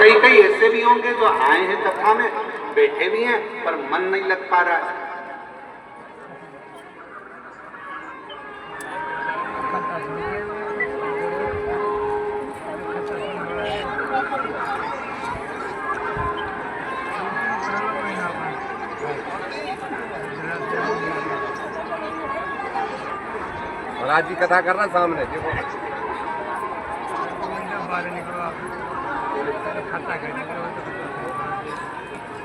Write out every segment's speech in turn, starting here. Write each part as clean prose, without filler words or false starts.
कई कई ऐसे भी होंगे जो आए हैं कथा में, बैठे भी हैं, पर मन नहीं लग पा रहा है। महाराज की कथा करना सामने देखो।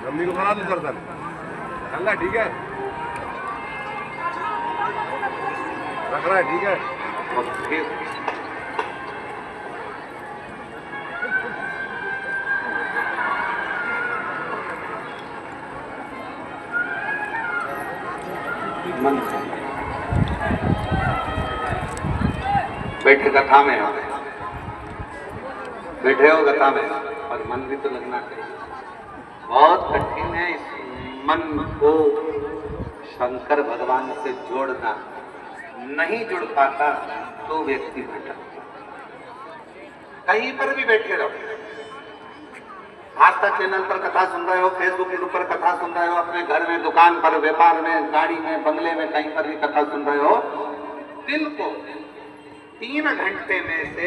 मम्मी को बना दो दर्शन अल्लाह ठीक है रख रहा है ठीक है। और फिर मन बैठे कथा में हो, बैठे हो कथा में, और मन भी तो लगना चाहिए। बहुत कठिन है इस मन को शंकर भगवान से जोड़ना। नहीं जुड़ पाता तो व्यक्ति भटकता। कहीं पर भी बैठे रहो, आस्था चैनल पर कथा सुन रहे हो, फेसबुक के ऊपर कथा सुन रहे हो, अपने घर में, दुकान पर, व्यापार में, गाड़ी में, बंगले में, कहीं पर भी कथा सुन रहे हो, दिल को 3 घंटे में से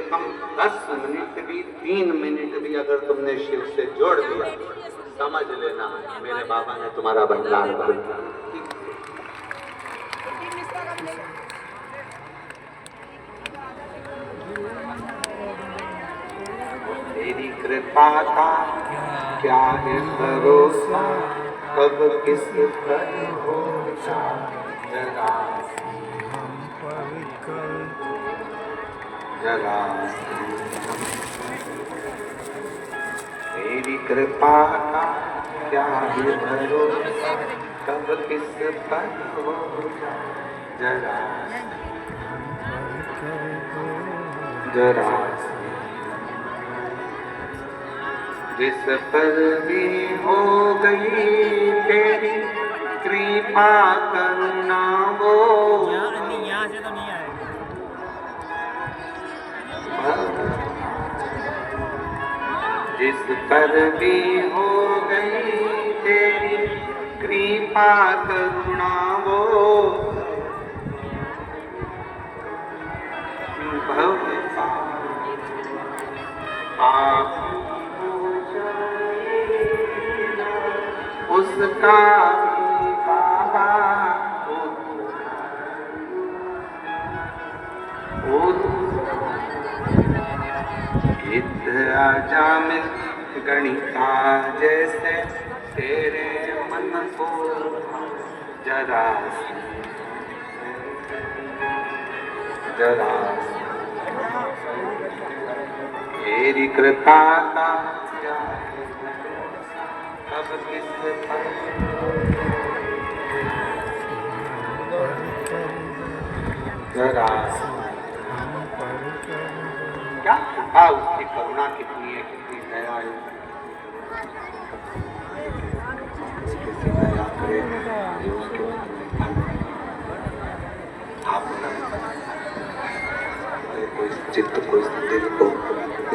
कम 10 मिनट भी, 3 मिनट भी अगर तुमने शिव से जोड़ दिया, समझ लेना मेरे बाबा ने तुम्हारा भंडार भर दिया। तेरी कृपा का क्या है भरोसा, कब किस पर हो जरा जरा। तेरी कृपा का क्या है भरोसा, कब किस पर हो जरा जरा। जिस पर भी हो गई तेरी कृपा करुणा वो, यहाँ से तो नहीं आए। जिस पर भी हो गई तेरी कृपा करुणा वो, भव पाप उसका भी बाबा अजामिल गणिता जैसे तेरे मन को जरा जरा। तेरी कृपा का अब किस पर जरा। क्या कृपा उसकी, करुणा कितनी है, कितनी दया है। किसी दया करे उसके आप को, इस चित्त को, इस दिल को,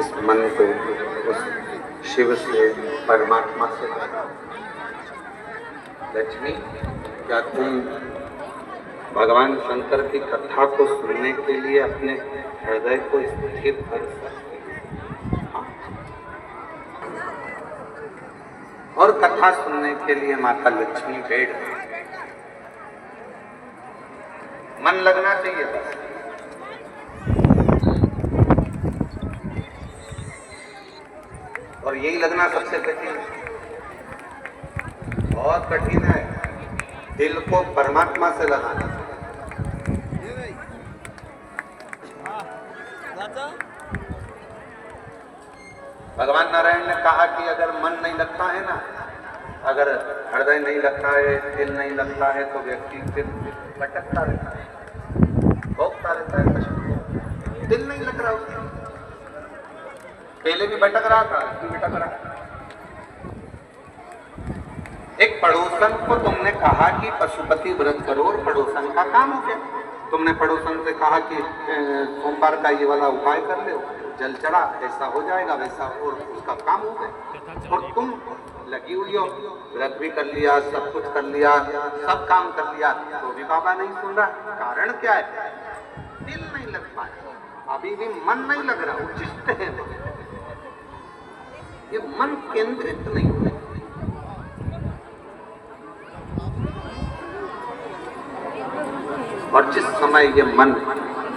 इस मन को उस शिव से, परमात्मा से। लक्ष्मी, क्या तुम भगवान शंकर की कथा को सुनने के लिए अपने हृदय को स्थिर कर सकते? और कथा सुनने के लिए माता लक्ष्मी बैठ गई। मन लगना चाहिए बस। और यही लगना सबसे कठिन है, बहुत कठिन है दिल को परमात्मा से लगाना। भगवान नारायण ने कहा कि अगर मन नहीं लगता है ना, अगर हृदय नहीं लगता है, दिल नहीं लगता है, तो व्यक्ति फिर भटकता रहता है, भोगता रहता है कष्ट को। दिल नहीं लग रहा उसका, पहले भी भटक रहा था, भी भटक रहा। एक पड़ोसन को तुमने कहा कि पशुपति व्रत करो और पड़ोसन का काम हो गया। तुमने पड़ोसन से कहा कि सोमवार का ये वाला उपाय कर ले, जल चढ़ा, ऐसा हो जाएगा वैसा, और उसका काम हो गया। और तुम लगी हुई हो, व्रत भी कर लिया, सब कुछ कर लिया, सब काम कर लिया, तो भी बाबा नहीं सुन रहा। कारण क्या है? दिल नहीं लग पाया, अभी भी मन नहीं लग रहा, उचित है ये मन केंद्रित नहीं हुआ। और जिस समय ये मन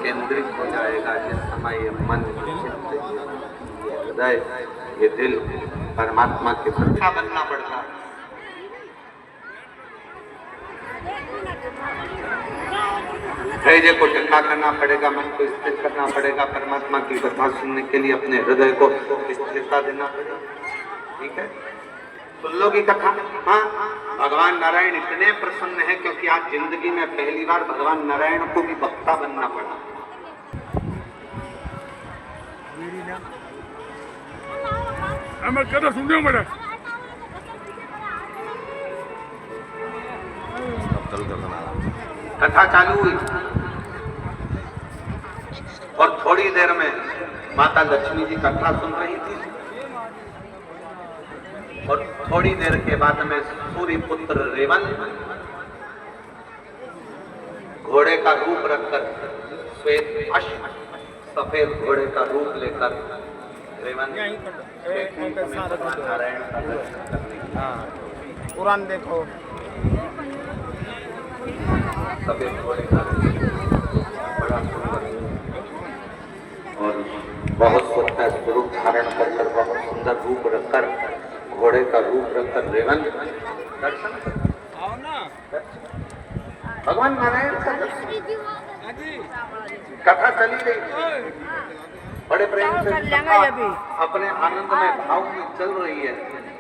केंद्रित हो जाएगा, जिस समय ये मन, ये हृदय, ये दिल परमात्मा के प्रति बनना पड़ता है। हृदय को ठंडा करना पड़ेगा, मन को स्थिर करना पड़ेगा, परमात्मा की कथा सुनने के लिए अपने हृदय को स्थिरता देना पड़ेगा। ठीक है, सुन लो की कथा। हाँ, भगवान नारायण इतने प्रसन्न है क्योंकि आज जिंदगी में पहली बार भगवान नारायण को भी भक्ता बनना पड़ा। कथा सुन रहे मेरा कथा चालू हुई और थोड़ी देर में माता लक्ष्मी जी कथा सुन रही थी, और थोड़ी देर के बाद में सूर्य पुत्र रेवंत घोड़े का रूप रखकर, श्वेत अश्व, सफेद घोड़े का रूप लेकर रेवंत नारायण का दर्शन करने। कुरान देखो, सफेद घोड़े का बड़ा सुंदर और बहुत सुंदर रूप धारण कर बहुत सुंदर रूप रखकर, घोड़े का रूप रखकर रेवंत दर्शन भगवान नारायण का दर्शन। कथा चली रही, बड़े प्रेम से अपने आनंद में भाव में चल रही है,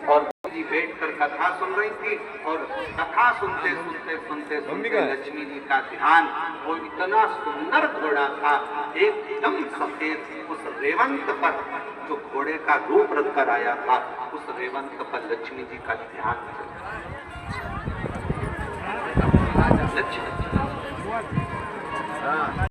और जी बैठ कर कथा सुन रही थी, और कथा सुनते सुनते सुनते सुनते लक्ष्मी जी का ध्यान, वो इतना सुंदर घोड़ा था, एकदम सफेद, उस रेवंत पर जो घोड़े का रूप रखकर आया था, उस रेवंत पर लक्ष्मी जी का ध्यान